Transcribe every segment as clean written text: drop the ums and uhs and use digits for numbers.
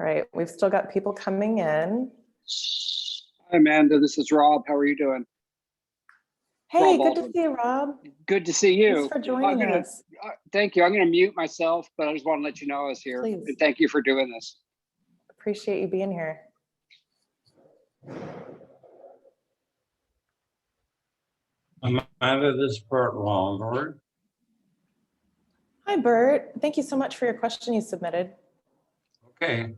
right, we've still got people coming in. Hi, Amanda. This is Rob. How are you doing? Hey, good to see you, Rob. Good to see you. Thanks for joining us. Thank you. I'm going to mute myself, but I just want to let you know I was here. Please. And thank you for doing this. Appreciate you being here. Amanda, this is Bert Longboard. Hi, Bert. Thank you so much for your question you submitted. Okay.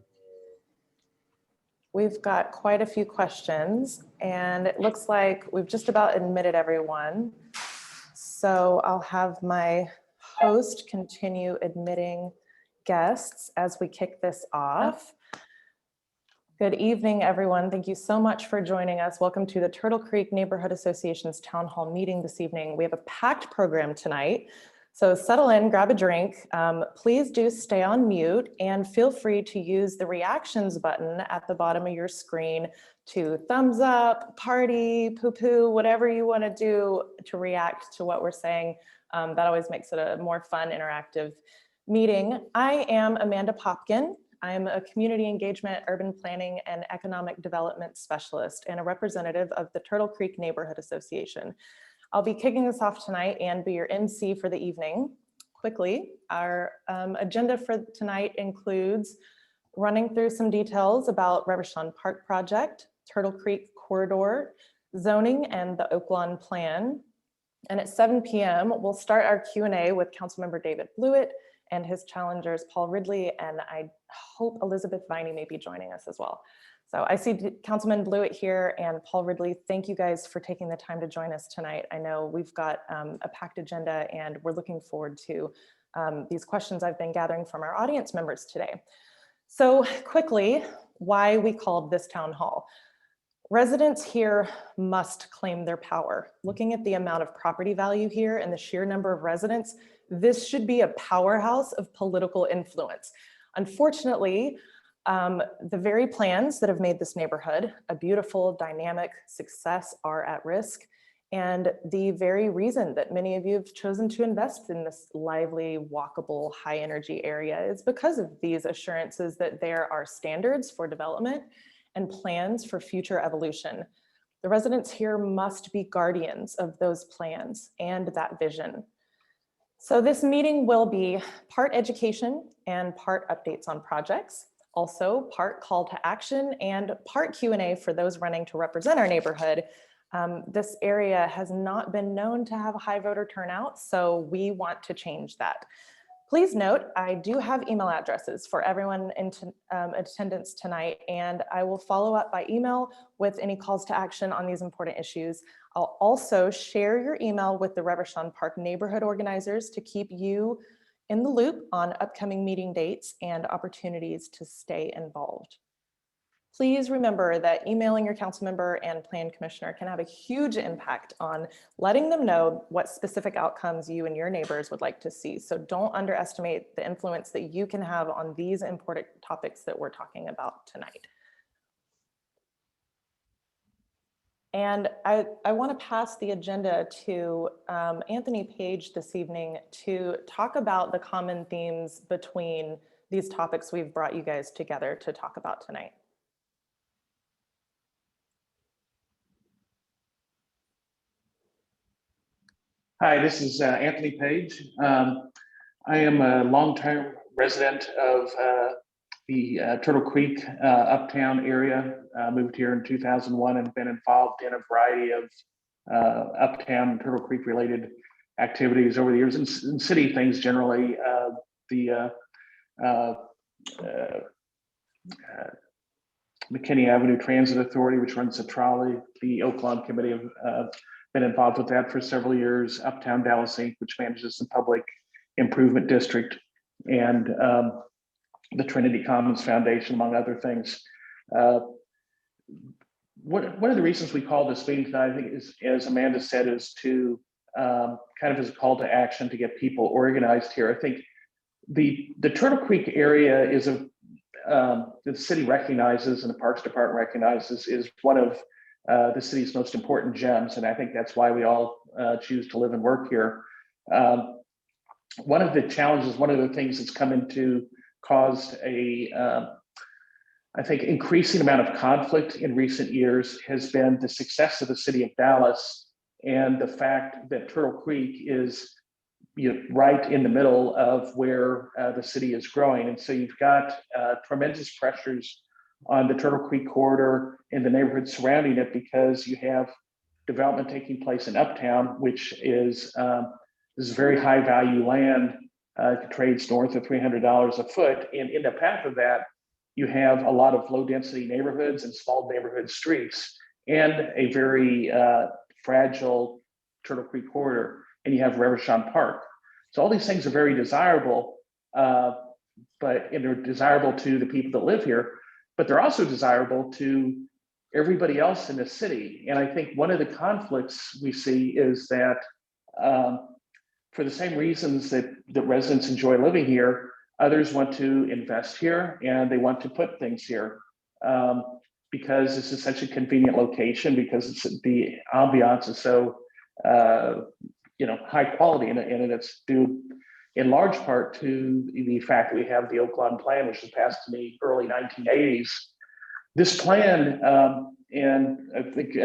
We've got quite a few questions, and it looks like we've just about admitted everyone. So I'll have my host continue admitting guests as we kick this off. Good evening, everyone. Thank you so much for joining us. Welcome to the Turtle Creek Neighborhood Association's Town Hall meeting this evening. We have a packed program tonight, so settle in, grab a drink. Please do stay on mute and feel free to use the reactions button at the bottom of your screen to thumbs up, party, poo-poo, whatever you want to do to react to what we're saying. That always makes it a more fun, interactive meeting. I am Amanda Popkin. I'm a community engagement, urban planning, and economic development specialist and a representative of the Turtle Creek Neighborhood Association. I'll be kicking this off tonight and be your MC for the evening. Quickly, our agenda for tonight includes running through some details about Reverchon Park project, Turtle Creek Corridor, zoning, and the Oaklawn Plan. And at 7 p.m., we'll start our Q&A with Councilmember David Blewett and his challengers, Paul Ridley, and I hope Elizabeth Viney may be joining us as well. So I see Councilman Blewett here and Paul Ridley. Thank you guys for taking the time to join us tonight. I know we've got a packed agenda and we're looking forward to these questions I've been gathering from our audience members today. So quickly, why we called this town hall. Residents here must claim their power. Looking at the amount of property value here and the sheer number of residents, this should be a powerhouse of political influence. Unfortunately, the very plans that have made this neighborhood a beautiful, dynamic success are at risk. And the very reason that many of you have chosen to invest in this lively, walkable, high energy area is because of these assurances that there are standards for development and plans for future evolution. The residents here must be guardians of those plans and that vision. So this meeting will be part education and part updates on projects, also part call to action and part Q&A for those running to represent our neighborhood. This area has not been known to have a high voter turnout, so we want to change that. Please note, I do have email addresses for everyone in attendance tonight, and I will follow up by email with any calls to action on these important issues. I'll also share your email with the Reverchon Park neighborhood organizers to keep you in the loop on upcoming meeting dates and opportunities to stay involved. Please remember that emailing your council member and plan commissioner can have a huge impact on letting them know what specific outcomes you and your neighbors would like to see. So don't underestimate the influence that you can have on these important topics that we're talking about tonight. And I want to pass the agenda to Anthony Page this evening to talk about the common themes between these topics we've brought you guys together to talk about tonight. Hi, this is Anthony Page. I am a longtime resident of the Turtle Creek uptown area. Moved here in 2001 and been involved in a variety of uptown Turtle Creek related activities over the years and city things generally. The McKinney Avenue Transit Authority, which runs the trolley, the Oaklawn Committee of been involved with that for several years. Uptown Dallas Inc., which manages the public improvement district, and the Trinity Commons Foundation, among other things. One of the reasons we called this meeting tonight, I think, is, as Amanda said, is to kind of as a call to action to get people organized here. I think the Turtle Creek area is the city recognizes and the Parks Department recognizes is one of the city's most important gems, and I think that's why we all choose to live and work here. One of the challenges, one of the things that's come into caused a I think, increasing amount of conflict in recent years has been the success of the city of Dallas and the fact that Turtle Creek is right in the middle of where the city is growing. And so you've got tremendous pressures on the Turtle Creek corridor and the neighborhood surrounding it, because you have development taking place in Uptown, which is this is very high value land, trades north of $300 a foot. And in the path of that, you have a lot of low density neighborhoods and small neighborhood streets and a very fragile Turtle Creek corridor. And you have Reverchon Park. So all these things are very desirable, and they're desirable to the people that live here, but they're also desirable to everybody else in the city. And I think one of the conflicts we see is that for the same reasons that residents enjoy living here, others want to invest here and they want to put things here because this is such a convenient location, because the ambiance is so high quality, and it's due in large part to the fact that we have the Oakland Plan, which was passed in the early 1980s. This plan, and I think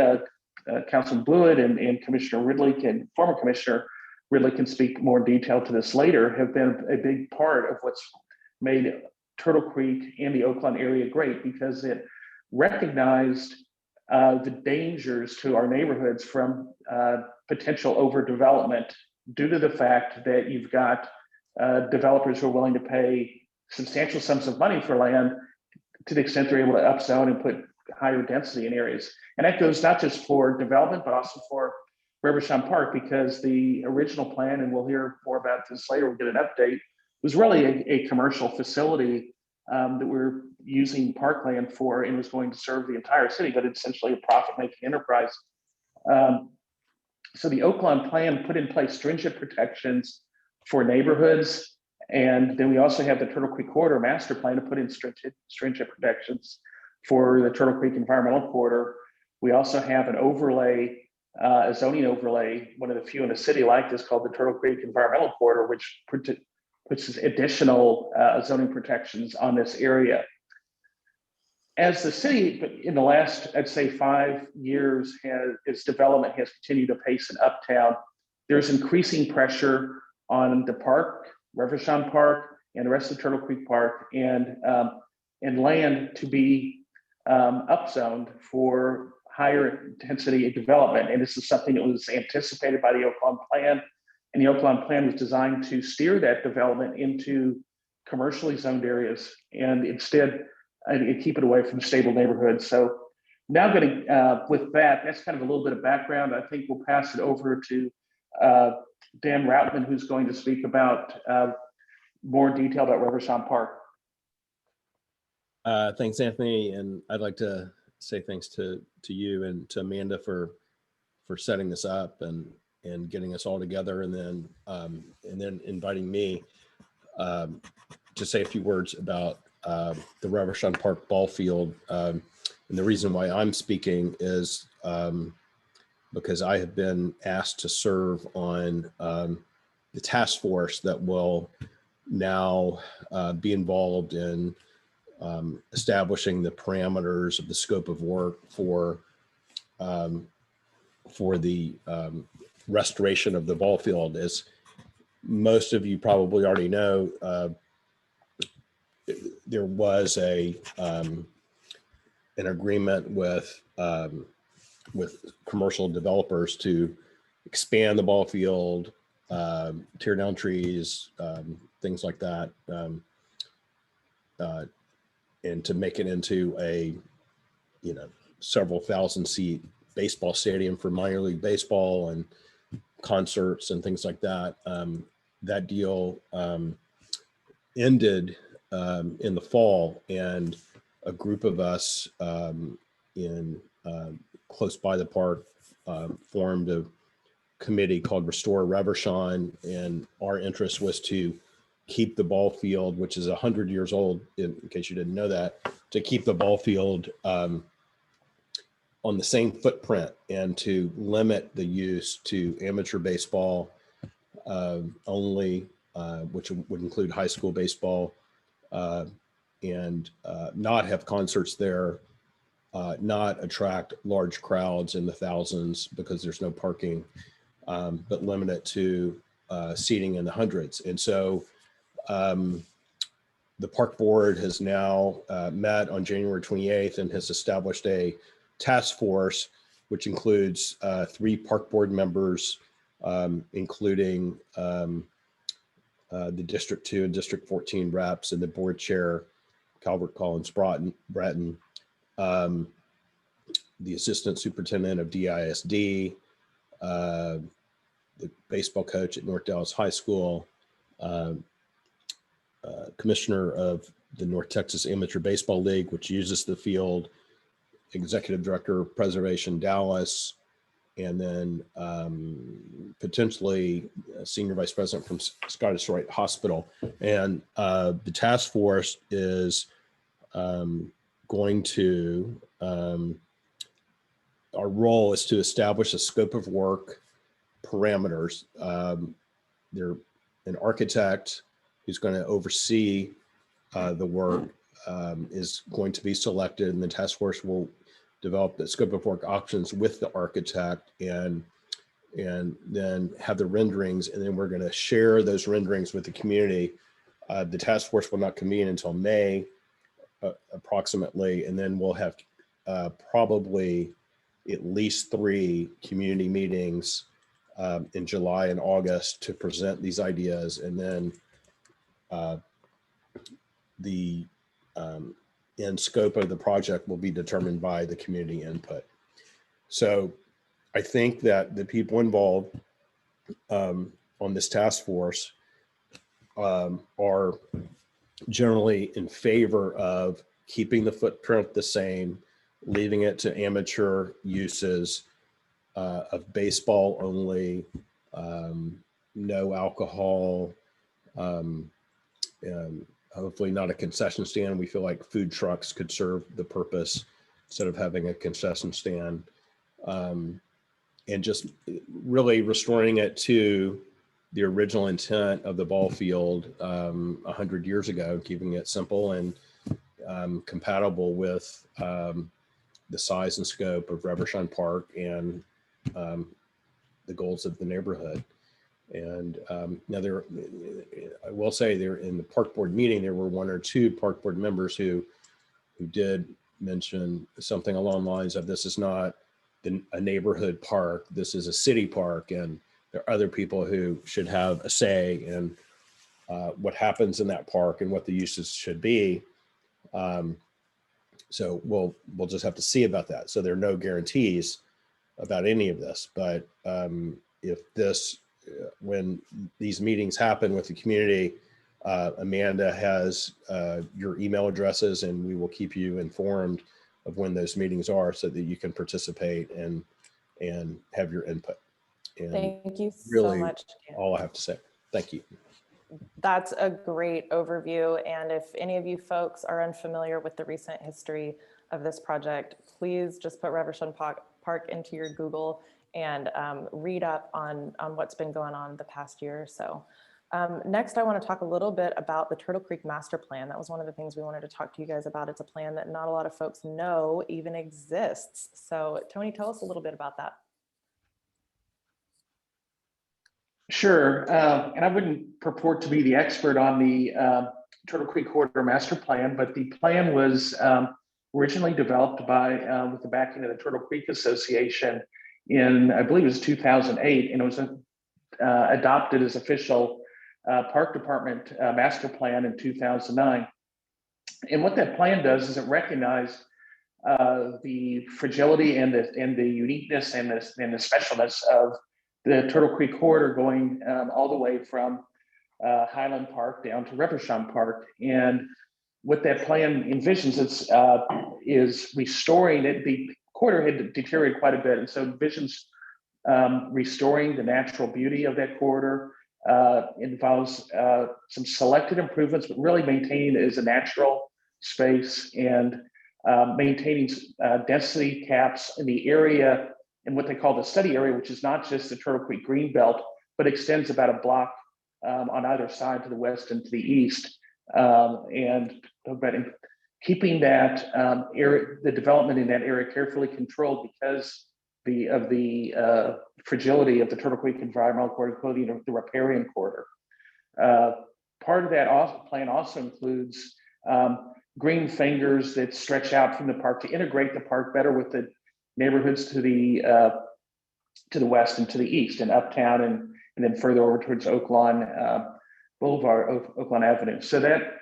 Councilman Blewett and Commissioner Ridley former Commissioner Ridley can speak more in detail to this later, have been a big part of what's made Turtle Creek and the Oakland area great, because it recognized the dangers to our neighborhoods from potential overdevelopment due to the fact that you've got developers who are willing to pay substantial sums of money for land to the extent they're able to upzone and put higher density in areas. And that goes not just for development, but also for Reverchon Park, because the original plan, and we'll hear more about this later, we'll get an update, was really a commercial facility that we're using parkland for, and was going to serve the entire city, but it's essentially a profit-making enterprise. So the Oakland Plan put in place stringent protections for neighborhoods, and then we also have the Turtle Creek Corridor Masterplan to put in stringent protections for the Turtle Creek Environmental Corridor. We also have an overlay, a zoning overlay, one of the few in the city like this, called the Turtle Creek Environmental Corridor, which puts additional zoning protections on this area. As the city, in the last, I'd say 5 years, its development has continued to pace in Uptown, there's increasing pressure on the park, Reverchon Park, and the rest of Turtle Creek Park, and land to be upzoned for higher intensity development. And this is something that was anticipated by the Oakland Plan. And the Oakland Plan was designed to steer that development into commercially zoned areas, and instead keep it away from stable neighborhoods. So now with that's kind of a little bit of background. I think we'll pass it over to Dan Routman, who's going to speak about more detail about Reverchon Park. Thanks, Anthony, and I'd like to say thanks to you and to Amanda for setting this up and getting us all together, and then inviting me to say a few words about the Reverchon Park ball field. And the reason why I'm speaking is because I have been asked to serve on the task force that will now be involved in establishing the parameters of the scope of work for the restoration of the ball field. As most of you probably already know, there was an agreement with commercial developers to expand the ball field, tear down trees, things like that, and to make it into a several thousand seat baseball stadium for minor league baseball and concerts and things like that. That deal ended in the fall, and a group of us close by the park formed a committee called Restore Reverchon, and our interest was to keep the ball field, which is 100 years old, in case you didn't know that, to keep the ball field on the same footprint, and to limit the use to amateur baseball only, which would include high school baseball, not have concerts there, not attract large crowds in the thousands because there's no parking, but limit it to seating in the hundreds. And so the park board has now met on January 28th and has established a task force, which includes 3 park board members, including the District 2 and District 14 reps and the board chair, Calvert Collins Bratton, the assistant superintendent of DISD, the baseball coach at North Dallas High School, commissioner of the North Texas Amateur Baseball League, which uses the field, executive director of Preservation Dallas, and then potentially a senior vice president from Scottish Rite Hospital. And the task force is going to, our role is to establish a scope of work parameters. They're an architect who's going to oversee the work is going to be selected, and the task force will develop the scope of work options with the architect and then have the renderings, and then we're going to share those renderings with the community. The task force will not convene until May approximately, and then we'll have probably at least 3 community meetings in July and August to present these ideas, and then the end scope of the project will be determined by the community input. So I think that the people involved on this task force are generally in favor of keeping the footprint the same, leaving it to amateur uses of baseball only, no alcohol, and hopefully not a concession stand. We feel like food trucks could serve the purpose instead of having a concession stand, and just really restoring it to the original intent of the ball field 100 years ago, keeping it simple and compatible with the size and scope of Reverchon Park and the goals of the neighborhood. And now I will say there in the park board meeting, there were 1 or 2 park board members who did mention something along the lines of, this is not a neighborhood park, this is a city park, and there are other people who should have a say in what happens in that park and what the uses should be. So we'll just have to see about that. So there are no guarantees about any of this, but if this, when these meetings happen with the community, Amanda has your email addresses, and we will keep you informed of when those meetings are so that you can participate and have your input. And Thank you really so much. all I have to say. Thank you. That's a great overview. And if any of you folks are unfamiliar with the recent history of this project, please just put Reverchon Park into your Google and read up on what's been going on the past year or so. Next, I want to talk a little bit about the Turtle Creek Masterplan. That was one of the things we wanted to talk to you guys about. It's a plan that not a lot of folks know even exists. So Tony, tell us a little bit about that. Sure, and I wouldn't purport to be the expert on the Turtle Creek Corridor Master Plan, but the plan was originally developed by, with the backing of the Turtle Creek Association in, I believe it was 2008, and it was adopted as official Park Department Master Plan in 2009. And what that plan does is it recognized the fragility and the uniqueness and the specialness of the Turtle Creek Corridor going all the way from Highland Park down to Reverchon Park. And what that plan envisions is restoring it. The corridor had deteriorated quite a bit, and so envisions restoring the natural beauty of that corridor. Involves some selected improvements, but really maintaining it as a natural space and maintaining density caps in the area in what they call the study area, which is not just the Turtle Creek Greenbelt, but extends about a block on either side to the west and to the east and about keeping that area, the development in that area carefully controlled because of the fragility of the Turtle Creek Environmental Corridor, including the riparian corridor. Part of that plan also includes green fingers that stretch out from the park to integrate the park better with the neighborhoods to the west and to the east, and uptown, and then further over towards Oaklawn Boulevard, Oaklawn Avenue. So that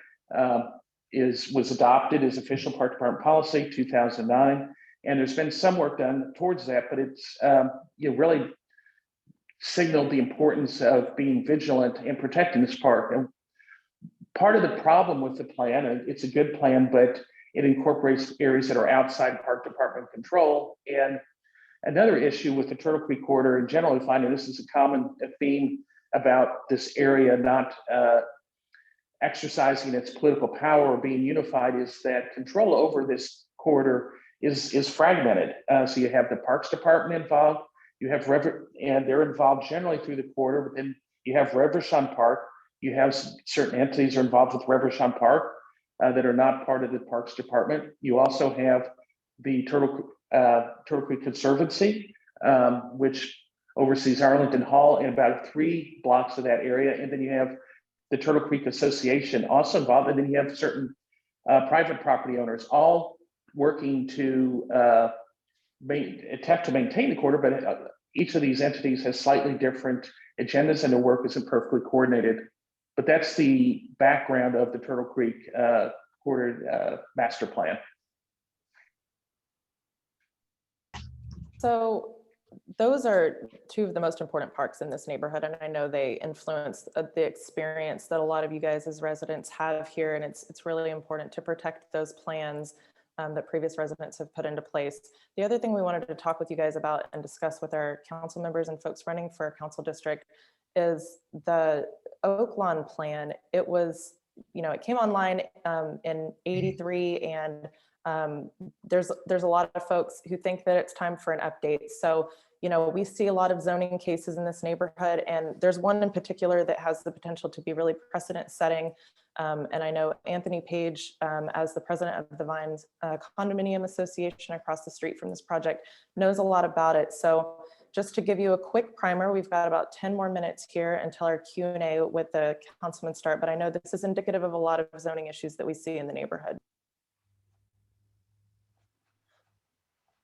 was adopted as official park department policy 2009, and there's been some work done towards that, but it's really signaled the importance of being vigilant and protecting this park. And part of the problem with the plan, it's a good plan, but it incorporates areas that are outside park department control. And another issue with the Turtle Creek corridor in general, we find, and this is a common theme about this area not exercising its political power or being unified, is that control over this corridor is fragmented. So you have the Parks Department involved, you have and they're involved generally through the corridor, but then you have Reverchon Park. You have certain entities are involved with Reverchon Park that are not part of the Parks Department. You also have the Turtle Creek Conservancy, which oversees Arlington Hall and about 3 blocks of that area. And then you have the Turtle Creek Association also involved. And then you have certain private property owners all working to attempt to maintain the corridor, but each of these entities has slightly different agendas and their work isn't perfectly coordinated. But that's the background of the Turtle Creek Corridor Master Plan. So those are 2 of the most important parks in this neighborhood, and I know they influence the experience that a lot of you guys as residents have here, and it's really important to protect those plans that previous residents have put into place. The other thing we wanted to talk with you guys about and discuss with our council members and folks running for a council district is the Oaklawn plan. It was, it came online in '83, and there's a lot of folks who think that it's time for an update. So, we see a lot of zoning cases in this neighborhood, and there's one in particular that has the potential to be really precedent setting. And I know Anthony Page, as the president of the Vines Condominium Association across the street from this project, knows a lot about it. So just to give you a quick primer, we've got about 10 more minutes here until our Q&A with the councilman start, but I know this is indicative of a lot of zoning issues that we see in the neighborhood.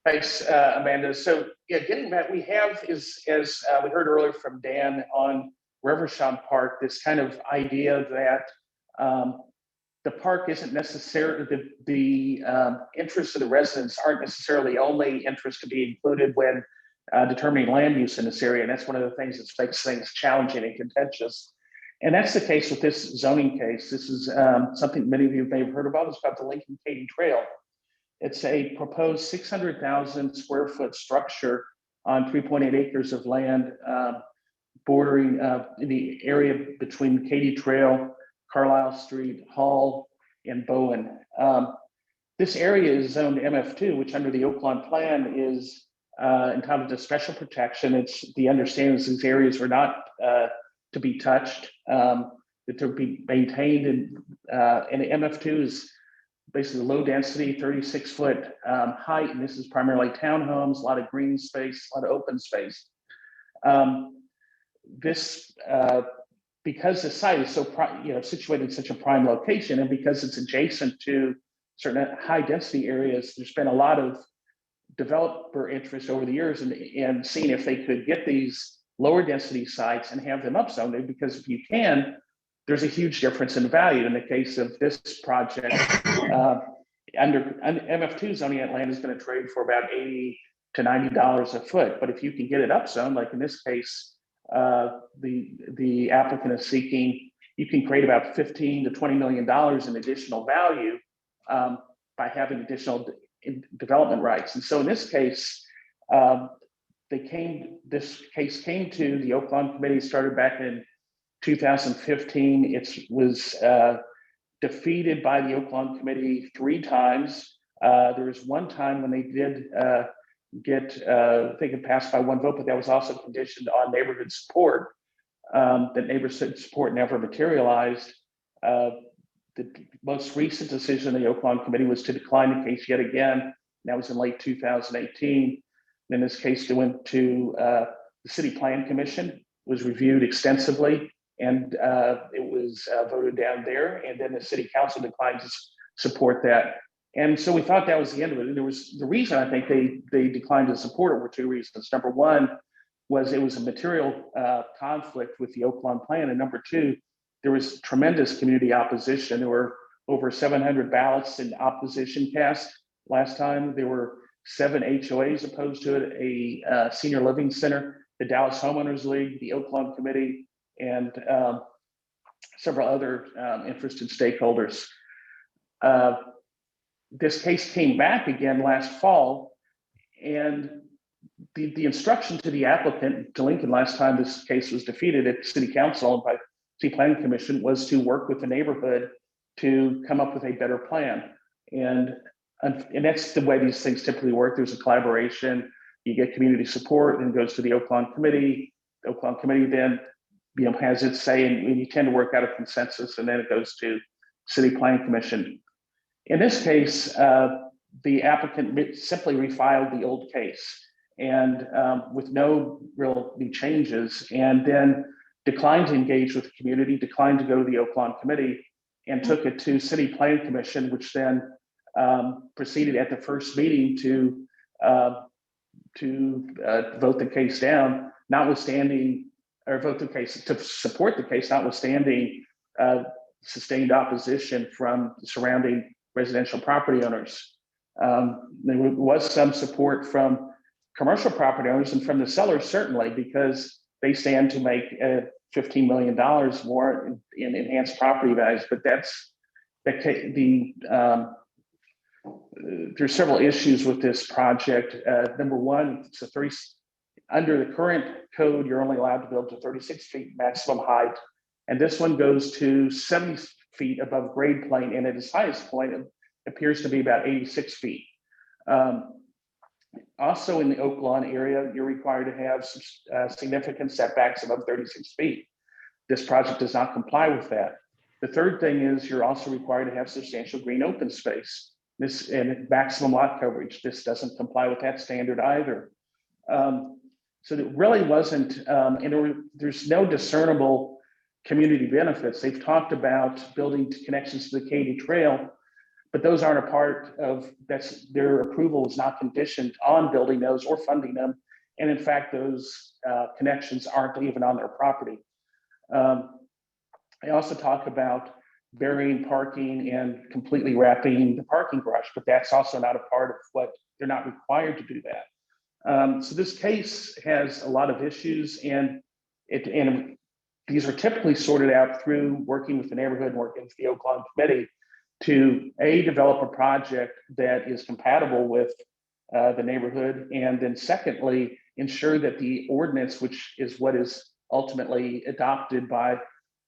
Thanks, Amanda. So yeah, getting back, we have as we heard earlier from Dan on Reverchon Park, this kind of idea that the park isn't necessarily, the interests of the residents aren't necessarily the only interest to be included when determining land use in this area. And that's one of the things that makes things challenging and contentious. And that's the case with this zoning case. This is something many of you may have heard about. It's about the Lincoln Katy Trail. It's a proposed 600,000 square foot structure on 3.8 acres of land bordering in the area between Katy Trail, Carlisle Street, Hall, and Bowen. This area is zoned MF2, which under the Oaklawn plan is entitled to special protection. It's the understanding that these areas are not to be touched, that to be maintained, and MF2 is basically low density, 36-foot height, and this is primarily townhomes, a lot of green space, a lot of open space. Because the site is so situated in such a prime location, and because it's adjacent to certain high density areas, there's been a lot of developer interest over the years and seeing if they could get these lower density sites and have them upzoned, because if you can, there's a huge difference in value. In the case of this project, under MF2 zoning, land is going to trade for about $80 to $90 a foot. But if you can get it upzoned, like in this case, the applicant is seeking, you can create about $15 to $20 million in additional value by having additional development rights. And so in this case, this case came to the Oaklawn Committee, started back in 2015. It was defeated by the Oaklawn Committee 3 times. There was one time when they did I think it passed by 1 vote, but that was also conditioned on neighborhood support. That neighborhood support never materialized. the most recent decision of the Oaklawn Committee was to decline the case yet again. That was in late 2018. In this case, it went to the City Plan Commission, was reviewed extensively, and it was voted down there. And then the City Council declined to support that. And so we thought that was the end of it. And there was the reason I think they declined to support it were two reasons. Number one was it was a material conflict with the Oaklawn plan, and number two, there was tremendous community opposition. There were over 700 ballots in opposition cast last time. There were 7 HOAs opposed to it, a senior living center, the Dallas Homeowners League, the Oaklawn Committee, and several other interested stakeholders. This case came back again last fall, and the instruction to the applicant, to Lincoln, last time this case was defeated at City Council and by City Planning Commission, was to work with the neighborhood to come up with a better plan. And that's the way these things typically work. There's a collaboration. You get community support, and goes to the Oaklawn Committee. The Oaklawn Committee then, has its say, and you tend to work out a consensus, and then it goes to City Planning Commission. In this case, the applicant simply refiled the old case, and with no real new changes, and then declined to engage with the community, declined to go to the Oaklawn Committee, and took it to City Planning Commission, which then proceeded at the first meeting to vote the case down, notwithstanding, or vote the case to support the case, notwithstanding sustained opposition from the surrounding residential property owners. There was some support from commercial property owners and from the sellers, certainly, because they stand to make $15 million more in enhanced property values. But there's several issues with this project. Number one, under the current code, you're only allowed to build to 36 feet maximum height. And this one goes to 70 feet above grade plane, and at its highest point, it appears to be about 86 feet. Also in the Oaklawn area, you're required to have significant setbacks above 36 feet. This project does not comply with that. The third thing is you're also required to have substantial green open space. This and maximum lot coverage. This doesn't comply with that standard either. So it really wasn't, there's no discernible community benefits. They've talked about building connections to the Katy Trail, but those aren't a part of, their approval is not conditioned on building those or funding them. And in fact, those connections aren't even on their property. I also talk about burying parking and completely wrapping the parking garage, but that's also not a part of what, they're not required to do that. So this case has a lot of issues, and these are typically sorted out through working with the neighborhood and working with the Oaklawn Committee to develop a project that is compatible with the neighborhood, and then secondly, ensure that the ordinance, which is what is ultimately adopted by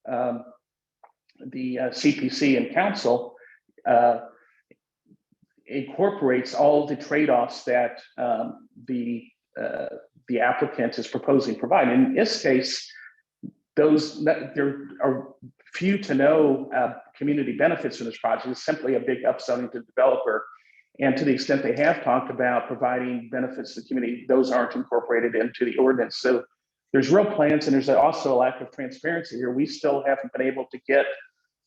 the CPC and council, incorporates all the trade-offs that the applicant is proposing to provide. In this case, there are few to no community benefits from this project. It's simply a big upselling to the developer. And to the extent they have talked about providing benefits to the community, those aren't incorporated into the ordinance. So there's real plans, and there's also a lack of transparency here. We still haven't been able to get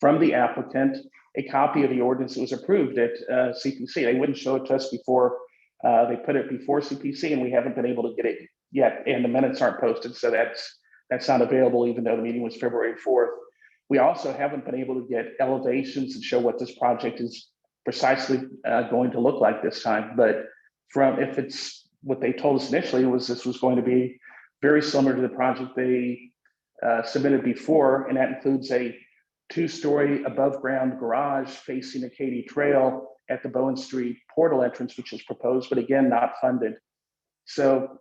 from the applicant a copy of the ordinance that was approved at CPC. They wouldn't show it to us before they put it before CPC, and we haven't been able to get it yet. And the minutes aren't posted, so that's not available, even though the meeting was February 4th. We also haven't been able to get elevations and show what this project is precisely going to look like this time. But if it's what they told us initially, was this was going to be very similar to the project they submitted before, and that includes a 2-story above ground garage facing the Katy Trail at the Bowen Street portal entrance, which is proposed, but again, not funded. So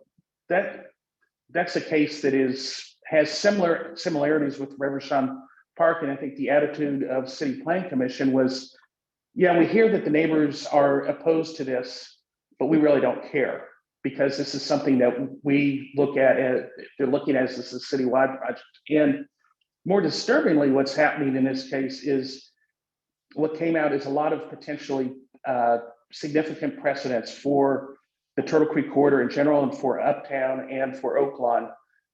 that's a case that has similarities with Reverchon Park. And I think the attitude of City Plan Commission was, yeah, we hear that the neighbors are opposed to this, but we really don't care, because this is something that we look at as, they're looking at as this is a citywide project. And more disturbingly, what's happening in this case is what came out is a lot of potentially significant precedents for the Turtle Creek Corridor in general and for Uptown and for Oaklawn.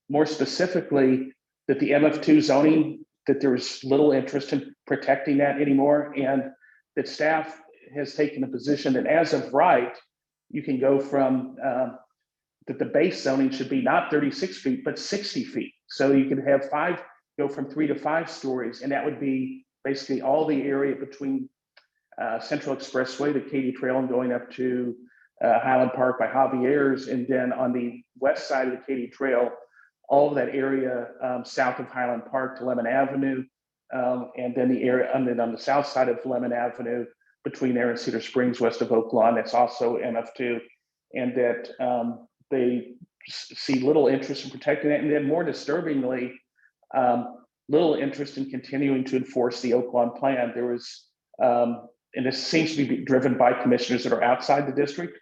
More specifically, that the MF2 zoning, that there was little interest in protecting that anymore, and that staff has taken a position that as of right, you can go from that the base zoning should be not 36 feet, but 60 feet. So you could have go from 3 to 5 stories, and that would be basically all the area between Central Expressway, the Katy Trail, and going up to Highland Park by Javier's, and then on the west side of the Katy Trail, all of that area south of Highland Park to Lemon Avenue, and then the area and then on the south side of Lemon Avenue between there and Cedar Springs west of Oaklawn, that's also MF2, and that they see little interest in protecting it, and then more disturbingly, little interest in continuing to enforce the Oaklawn plan. There was, and this seems to be driven by commissioners that are outside the district,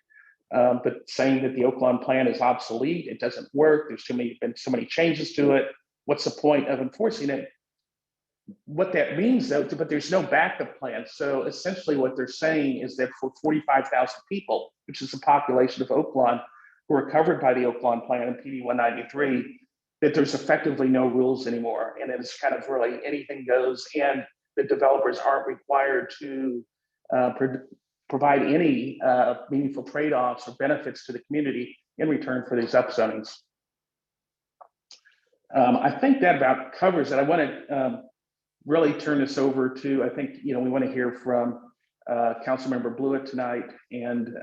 but saying that the Oaklawn plan is obsolete, it doesn't work, there's been so many changes to it, what's the point of enforcing it? What that means though, but there's no backup plan. So essentially what they're saying is that for 45,000 people, which is the population of Oaklawn, who are covered by the Oaklawn plan and PD 193, that there's effectively no rules anymore. And it's kind of really anything goes, and the developers aren't required to provide any meaningful trade-offs or benefits to the community in return for these upzonings. I think that about covers it. I want to really turn this over to, I think, we want to hear from Councilmember Blewett tonight, and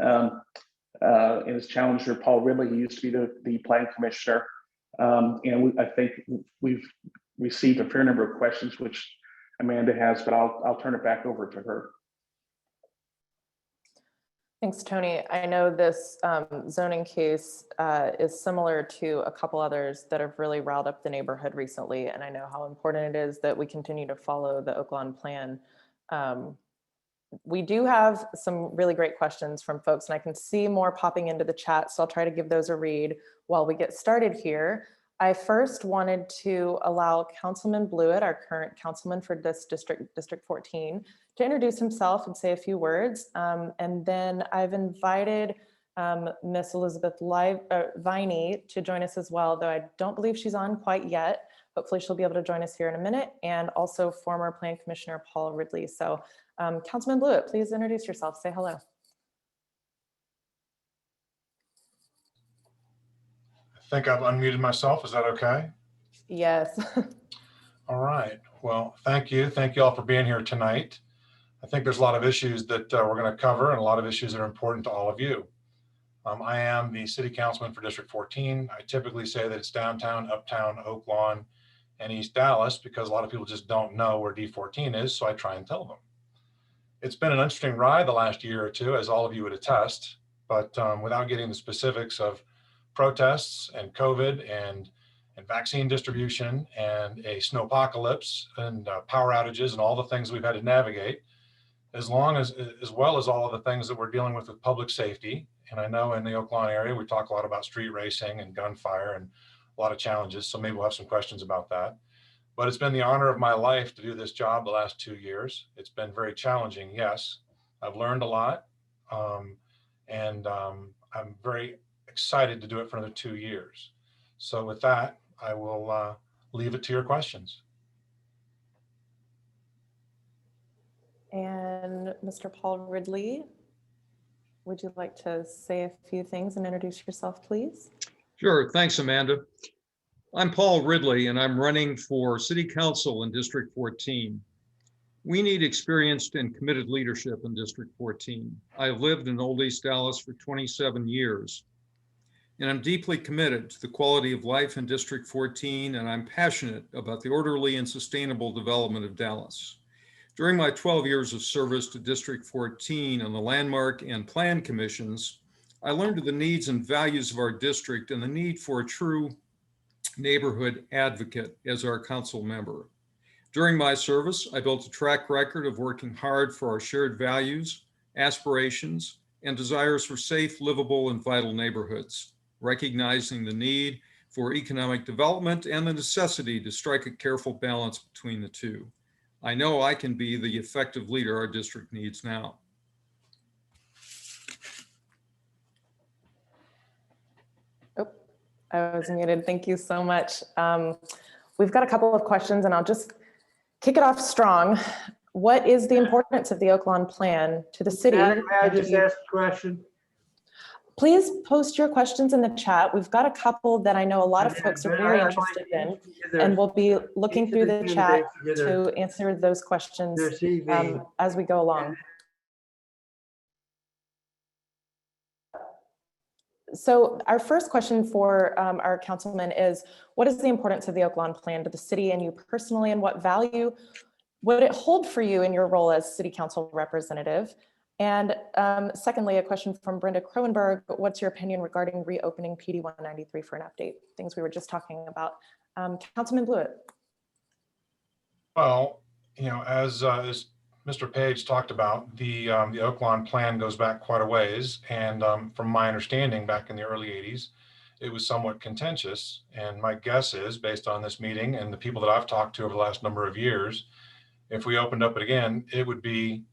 his challenger, Paul Ridley. He used to be the Plan Commissioner. And I think we've received a fair number of questions, which Amanda has, but I'll turn it back over to her. Thanks, Tony. I know this zoning case is similar to a couple others that have really riled up the neighborhood recently, and I know how important it is that we continue to follow the Oaklawn plan. We do have some really great questions from folks, and I can see more popping into the chat, so I'll try to give those a read while we get started here. I first wanted to allow Councilman Blewett, our current councilman for this District 14, to introduce himself and say a few words. And then I've invited Miss Elizabeth Viney to join us as well, though I don't believe she's on quite yet. Hopefully she'll be able to join us here in a minute, and also former Plan Commissioner Paul Ridley. So Councilman Blewett, please introduce yourself, say hello. I think I've unmuted myself. Is that okay? Yes. All right. Well, thank you. Thank you all for being here tonight. I think there's a lot of issues that we're going to cover, and a lot of issues that are important to all of you. I am the city councilman for District 14. I typically say that it's downtown, uptown, Oaklawn, and East Dallas, because a lot of people just don't know where D14 is, so I try and tell them. It's been an interesting ride the last year or two, as all of you would attest, but without getting the specifics of protests and COVID and vaccine distribution and a snowpocalypse and power outages and all the things we've had to navigate, as well as all of the things that we're dealing with public safety. And I know in the Oaklawn area, we talk a lot about street racing and gunfire and a lot of challenges. So maybe we'll have some questions about that. But it's been the honor of my life to do this job the last 2 years. It's been very challenging, yes. I've learned a lot, and I'm very excited to do it for another 2 years. So with that, I will leave it to your questions. And Mr. Paul Ridley, would you like to say a few things and introduce yourself, please? Sure. Thanks, Amanda. I'm Paul Ridley, and I'm running for City Council in District 14. We need experienced and committed leadership in District 14. I've lived in Old East Dallas for 27 years, and I'm deeply committed to the quality of life in District 14, and I'm passionate about the orderly and sustainable development of Dallas. During my 12 years of service to District 14 on the Landmark and Plan Commissions, I learned of the needs and values of our district and the need for a true neighborhood advocate as our council member. During my service, I built a track record of working hard for our shared values, aspirations, and desires for safe, livable, and vital neighborhoods, recognizing the need for economic development and the necessity to strike a careful balance between the two. I know I can be the effective leader our district needs now. Oh, I was muted. Thank you so much. We've got a couple of questions and I'll just kick it off strong. What is the importance of the Oaklawn plan to the city? May I just ask a question? Please post your questions in the chat. We've got a couple that I know a lot of folks are very interested in, and we'll be looking through the chat to answer those questions Their CV. as we go along. So our first question for our councilman is, what is the importance of the Oaklawn plan to the city and you personally, and what value would it hold for you in your role as city council representative? And secondly, a question from Brenda Kroenberg, what's your opinion regarding reopening PD 193 for an update? Things we were just talking about. Councilman Blewett. Well, you know, as Mr. Page talked about, the Oaklawn plan goes back quite a ways. And from my understanding, back in the early 80s, it was somewhat contentious. And my guess is, based on this meeting and the people that I've talked to over the last number of years, if we opened up it again, it would be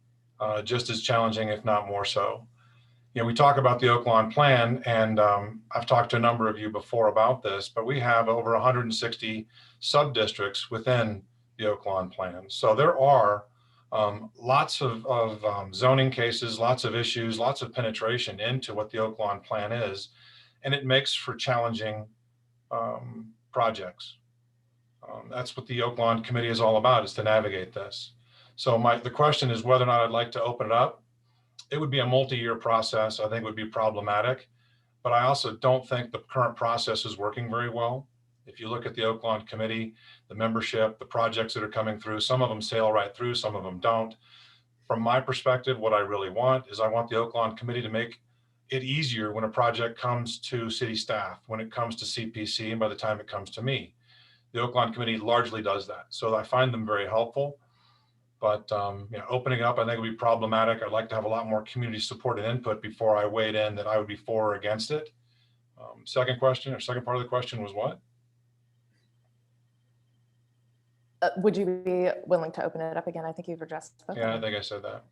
just as challenging, if not more so. You know, we talk about the Oaklawn plan, and I've talked to a number of you before about this, but we have over 160 sub-districts within the Oaklawn plan. So there are lots of zoning cases, lots of issues, lots of penetration into what the Oaklawn plan is, and it makes for challenging projects. That's what the Oaklawn Committee is all about, is to navigate this. So the question is whether or not I'd like to open it up. It would be a multi-year process. I think it would be problematic, but I also don't think the current process is working very well. If you look at the Oaklawn Committee, the membership, the projects that are coming through, some of them sail right through, some of them don't. From my perspective, what I really want is I want the Oaklawn Committee to make it easier when a project comes to city staff, when it comes to CPC, and by the time it comes to me. The Oaklawn Committee largely does that. So I find them very helpful. But you know, opening up, I think would be problematic. I'd like to have a lot more community support and input before I weighed in that I would be for or against it. Second question, or second part of the question was what? Would you be willing to open it up again? I think you've addressed both. Yeah, I think I said that.